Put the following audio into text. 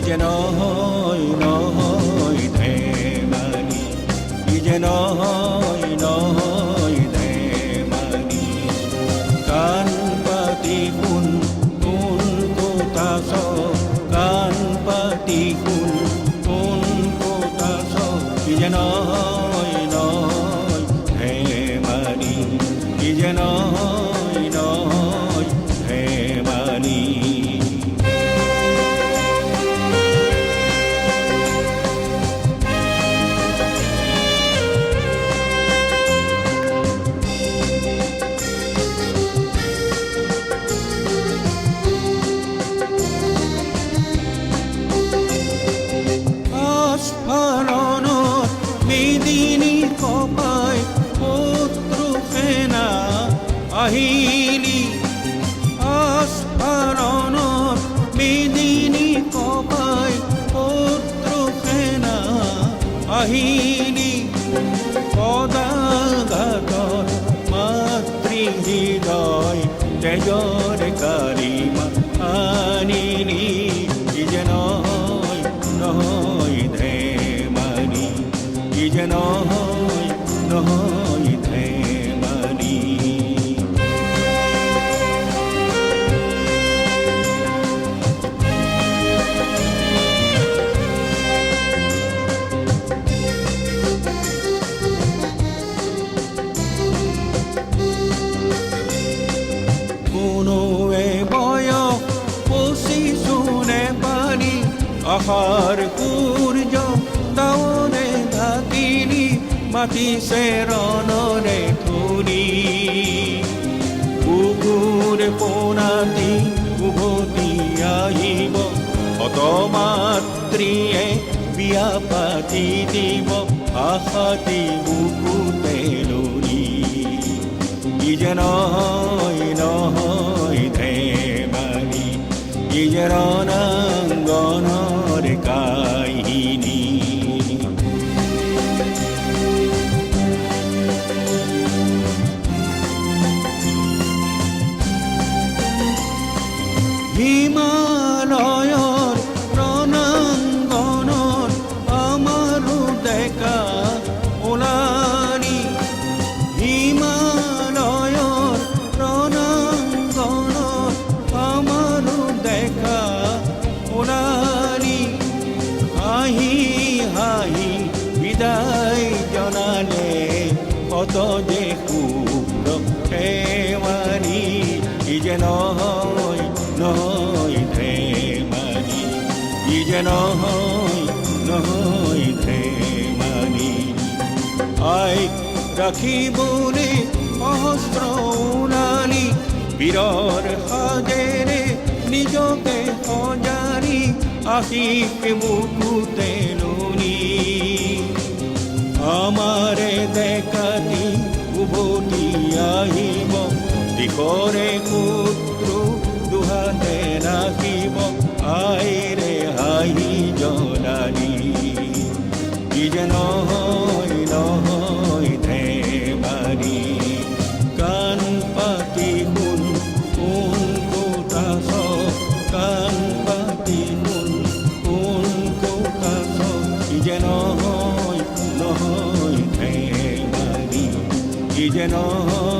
যে নহয় ধেমালি, কি যে নহয় ধেমালি। কাণ পাতি শুন কথা চব, কাণ পাতি শুন কথা চব, কি যে নহয় ধেমালি, কি যে নহয় ধেমালি। আস্ফালনত মেদিনী কপাই শত্ৰু সেনা আহিলি, আস্ফালনত মেদিনী কপাই শত্ৰু সেনা আহিলি। পদাঘাতত মাতৃ হৃদয় তেজৰ কালিমা আনিলি, কি যে নহয় ধেমালি, কি যে নহয় ধেমালি। কোনোৱে বয়স পঁচিছনে পালি, আশাৰ সূৰ্য তাৱনে ঢাকিলি, মাতিছে ৰণৰে ধৰি। কুকুৰ পোনাতি উভতি আহিব, শত মাতৃয়ে বিয়া পাতি দিব, আশাতি বুকুতে লৰি। কি যে নহয় ধেমালি, কি যে ৰণাঙ্গনৰ কাহিনী। হিমালয়ৰ ৰণাঙ্গনত আমাৰো ডেকা ওলালি, হিমালয়ৰ ৰণাঙ্গনত আমাৰো ডেকা ওলালি। হাঁহি হাঁহি বিদায় জনালে, কত যে সুখ ধেমালি, কি যে নহয় ধেমালি, কি যে নহয় ধেমালি। আইক ৰাখিবলৈ সহস্ৰ ওলালি, বীৰৰ সাজেৰে নিজকে সজাৰি, আশিক বুকুতে লৰি। আমাৰে ডেকাটি উভতি আহিব, দিশৰে শত্ৰু দুহাতে ৰাখিব, আইৰে হাঁহি জলালি, কি যে নহয় ধেমালি। কাণ পাতি শুন কথা চব, কাণ পাতি শুন কথা চব, কি যে নহয় ধেমালি, কি যে নহয়